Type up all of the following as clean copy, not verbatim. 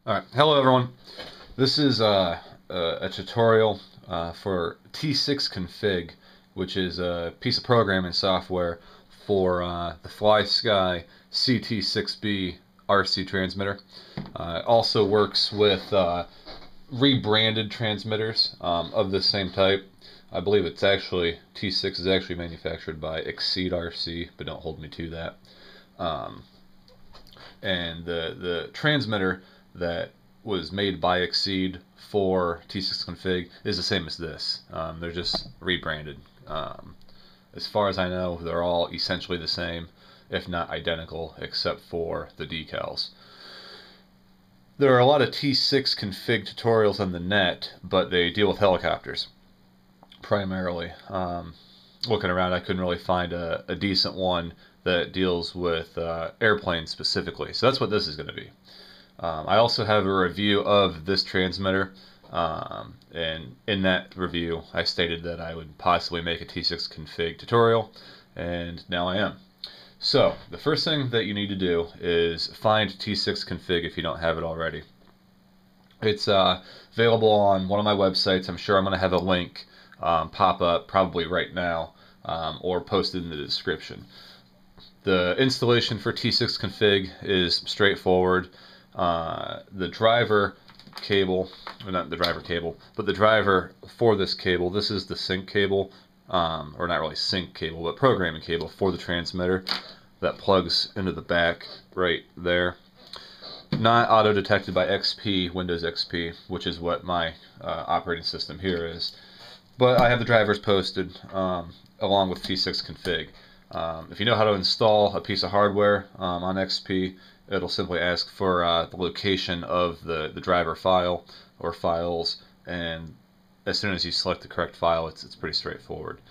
Alright, hello everyone. This is a tutorial for T6 config, which is a piece of programming software for the FlySky CT6B RC transmitter. It also works with rebranded transmitters of the same type. I believe it's actually, T6 is actually manufactured by Exceed RC, but don't hold me to that. And the transmitter that was made by Exceed for T6 config is the same as this. They're just rebranded. As far as I know, they're all essentially the same, if not identical, except for the decals. There are a lot of T6 config tutorials on the net, but they deal with helicopters primarily. Looking around, I couldn't really find a decent one that deals with airplanes specifically. So that's what this is going to be. I also have a review of this transmitter, and in that review I stated that I would possibly make a T6 config tutorial, and now I am. So the first thing that you need to do is find T6 config if you don't have it already. It's available on one of my websites. I'm sure I'm going to have a link pop up probably right now, or posted in the description. The installation for T6 config is straightforward. The driver cable, or not the driver cable, but the driver for this cable, this is the sync cable, or not really sync cable, but programming cable for the transmitter that plugs into the back right there. Not auto detected by XP, Windows XP, which is what my operating system here is. But I have the drivers posted along with T6 config. If you know how to install a piece of hardware on XP, it'll simply ask for the location of the driver file or files, and as soon as you select the correct file, it's pretty straightforward.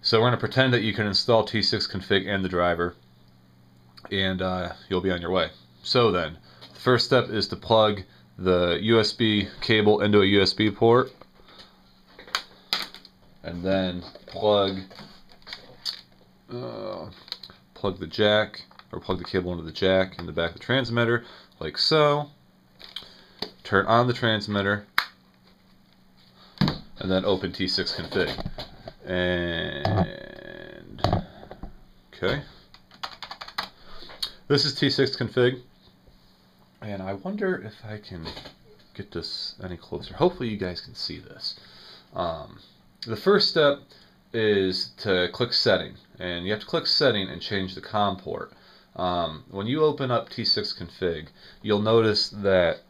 So we're going to pretend that you can install T6 config and the driver, and you'll be on your way. So then, the first step is to plug the USB cable into a USB port, and then plug the jack, or plug the cable into the jack in the back of the transmitter, like so. Turn on the transmitter, and then open T6 config. And okay, this is T6 config, and I wonder if I can get this any closer. Hopefully you guys can see this. The first step is to click setting, and you have to click setting and change the COM port. When you open up T6 config, you'll notice that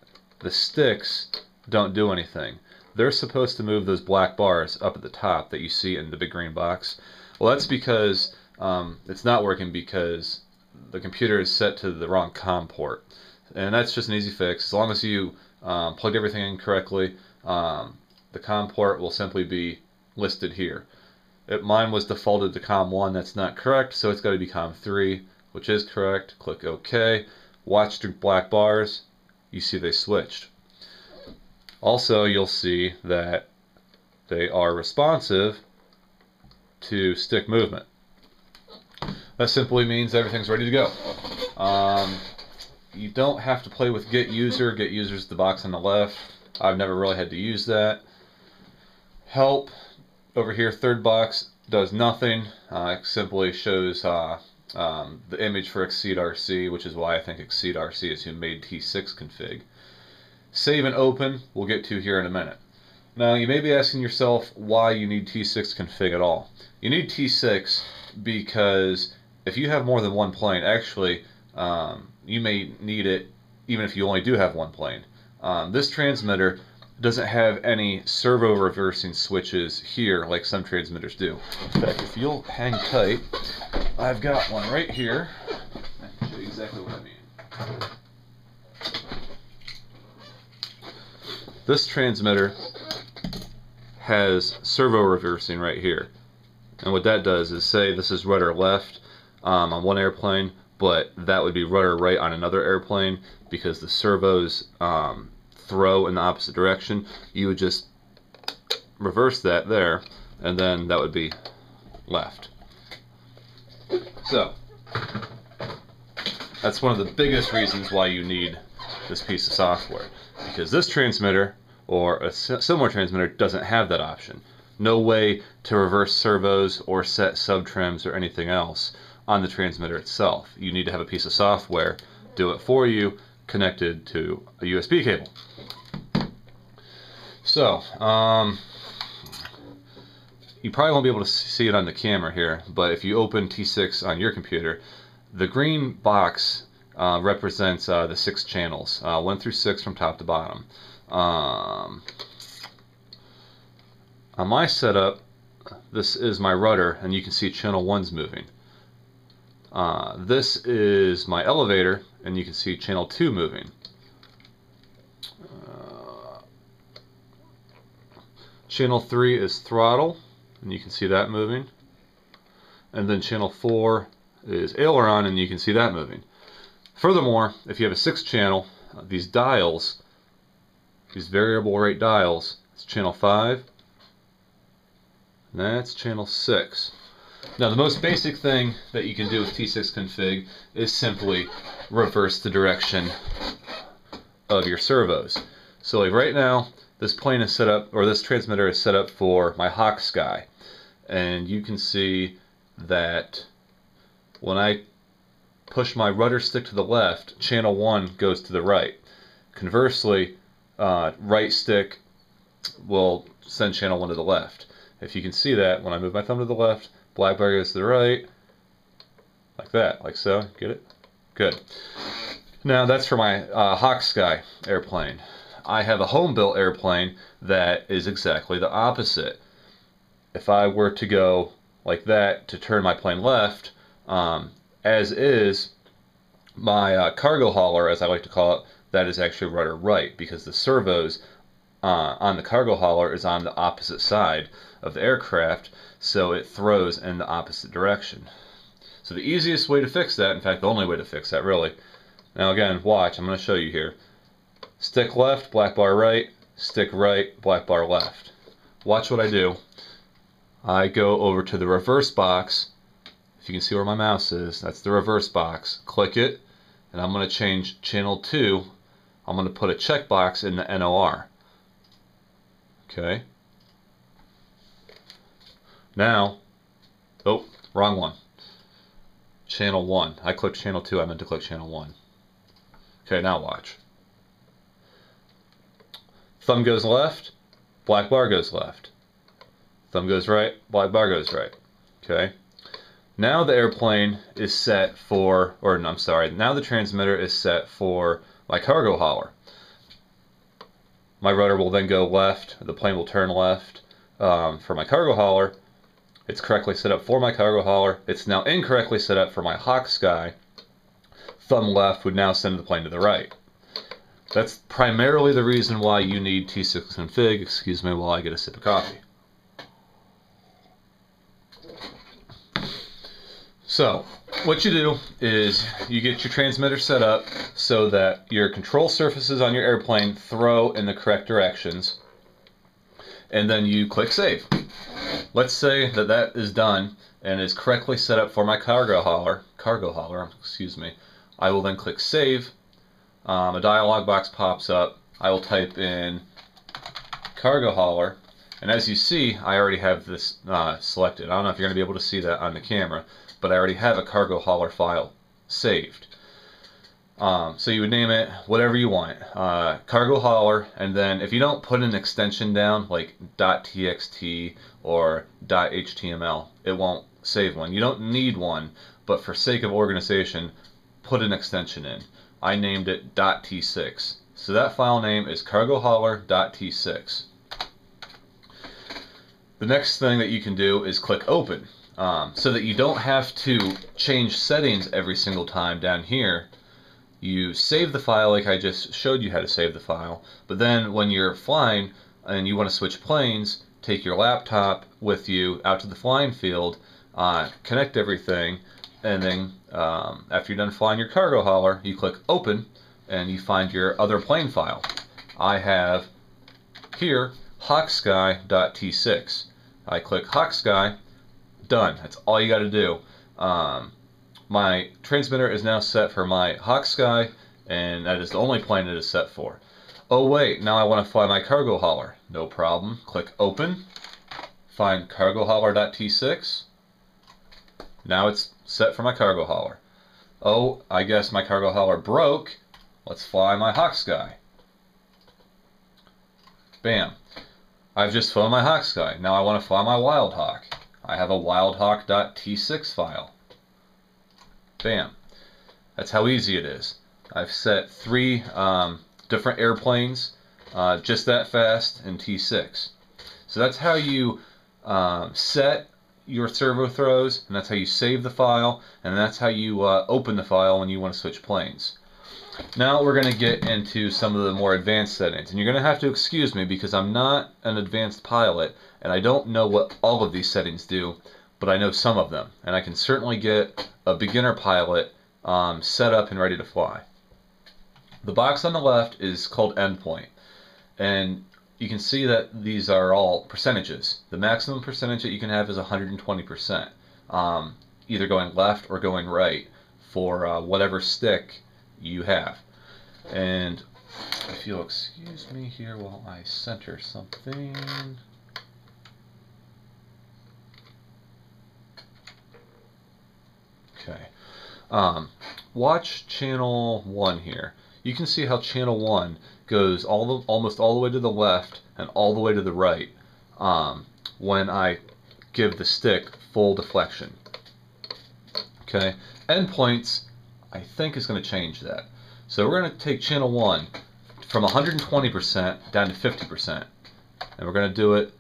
the sticks don't do anything. They're supposed to move those black bars up at the top that you see in the big green box. Well, that's because it's not working because the computer is set to the wrong COM port, and that's just an easy fix. As long as you plug everything in correctly, the COM port will simply be listed here. Mine was defaulted to COM1. That's not correct, so it's got to be COM3, which is correct. Click OK. Watch the black bars. You see they switched. Also, you'll see that they are responsive to stick movement. That simply means everything's ready to go. You don't have to play with get user. Get user is the box on the left. I've never really had to use that. Help over here, third box, does nothing. It simply shows the image for Exceed RC, which is why I think Exceed RC is who made T6 config. Save and open we'll get to here in a minute. Now you may be asking yourself why you need T6 config at all. You need T6 because if you have more than one plane, actually you may need it even if you only do have one plane. This transmitter doesn't have any servo reversing switches here like some transmitters do. In fact, if you'll hang tight, I've got one right here. I can show you exactly what I mean. This transmitter has servo reversing right here, and what that does is say this is rudder left on one airplane, but that would be rudder right on another airplane because the servos throw in the opposite direction. You would just reverse that there, and then that would be left. So that's one of the biggest reasons why you need this piece of software, because this transmitter or a similar transmitter doesn't have that option. No way to reverse servos or set subtrims or anything else on the transmitter itself. You need to have a piece of software do it for you, connected to a USB cable. So, you probably won't be able to see it on the camera here, but if you open T6 on your computer, the green box represents the 6 channels, 1 through 6 from top to bottom. On my setup, this is my rudder, and you can see channel 1's moving. This is my elevator, and you can see channel 2 moving. Channel 3 is throttle, and you can see that moving. And then channel 4 is aileron, and you can see that moving. Furthermore, if you have a 6 channel, these dials, these variable rate dials, it's channel 5, and that's channel 6. Now, the most basic thing that you can do with T6 config is simply reverse the direction of your servos. So like right now, this plane is set up, or this transmitter is set up for my Hawksky, and you can see that when I push my rudder stick to the left, channel 1 goes to the right. Conversely, right stick will send channel 1 to the left. If you can see that, when I move my thumb to the left, black bar goes to the right, like that, like so. Get it? Good. Now that's for my Hawksky airplane. I have a home-built airplane that is exactly the opposite. If I were to go like that to turn my plane left, as is, my cargo hauler, as I like to call it, that is actually rudder right, because the servos on the cargo hauler is on the opposite side of the aircraft, so it throws in the opposite direction. So the easiest way to fix that, in fact the only way to fix that really, now again, watch, I'm going to show you here. Stick left, black bar right, stick right, black bar left. Watch what I do. I go over to the reverse box. If you can see where my mouse is, that's the reverse box. Click it, and I'm going to change channel 2. I'm going to put a checkbox in the NOR. Okay. Now, oh, wrong one. Channel 1. I clicked channel 2, I meant to click channel 1. Okay, now watch. Thumb goes left, black bar goes left. Thumb goes right, black bar goes right. Okay. Now the airplane is set for, or I'm sorry, now the transmitter is set for my cargo hauler. My rudder will then go left, the plane will turn left for my cargo hauler. It's correctly set up for my cargo hauler. It's now incorrectly set up for my Hawksky. Thumb left would now send the plane to the right. That's primarily the reason why you need T6 config. Excuse me while I get a sip of coffee. So, what you do is you get your transmitter set up so that your control surfaces on your airplane throw in the correct directions, and then you click save. Let's say that that is done and is correctly set up for my cargo hauler, excuse me. I will then click save. A dialog box pops up. I will type in cargo hauler, and as you see, I already have this selected. I don't know if you're going to be able to see that on the camera, but I already have a cargo hauler file saved. So you would name it whatever you want, cargo hauler, and then if you don't put an extension down like .txt or .html, it won't save one. You don't need one, but for sake of organization, put an extension in. I named it .t6. So that file name is cargohauler.t6. The next thing that you can do is click open, so that you don't have to change settings every single time down here. You save the file like I just showed you how to save the file, but then when you're flying and you want to switch planes, take your laptop with you out to the flying field, connect everything, and then after you're done flying your cargo hauler, you click open and you find your other plane file. I have here Hawksky.t6. I click Hawksky, done. That's all you got to do. My transmitter is now set for my Hawksky, and that is the only plane it is set for. Oh wait, now I want to fly my cargo hauler. No problem. Click Open. Find cargohauler.t6. Now it's set for my cargo hauler. Oh, I guess my cargo hauler broke. Let's fly my Hawksky. Bam. I've just flown my Hawksky. Now I want to fly my Wildhawk. I have a wildhawk.t6 file. Bam. That's how easy it is. I've set 3 different airplanes just that fast in T6. So that's how you set your servo throws, and that's how you save the file, and that's how you open the file when you want to switch planes. Now we're going to get into some of the more advanced settings, and you're going to have to excuse me because I'm not an advanced pilot and I don't know what all of these settings do, but I know some of them, and I can certainly get a beginner pilot set up and ready to fly. The box on the left is called endpoint, and you can see that these are all percentages. The maximum percentage that you can have is 120%, either going left or going right for whatever stick you have. And if you'll excuse me here while I center something. Okay. Watch channel 1 here. You can see how channel 1 goes almost all the way to the left and all the way to the right when I give the stick full deflection. Okay. Endpoints, I think, is going to change that. So we're going to take channel 1 from 120% down to 50%, and we're going to do it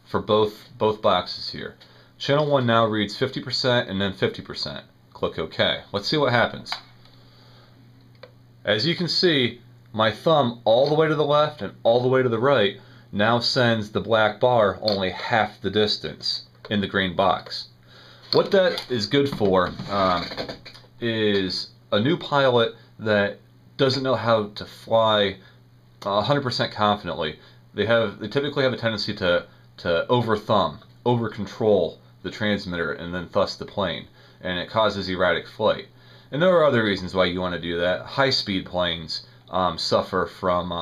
for both boxes here. Channel 1 now reads 50% and then 50%. Click OK. Let's see what happens. As you can see, my thumb all the way to the left and all the way to the right now sends the black bar only half the distance in the green box. What that is good for is a new pilot that doesn't know how to fly 100% confidently. They typically have a tendency to over thumb, over control the transmitter, and then thus the plane, and it causes erratic flight. And there are other reasons why you want to do that. High-speed planes suffer from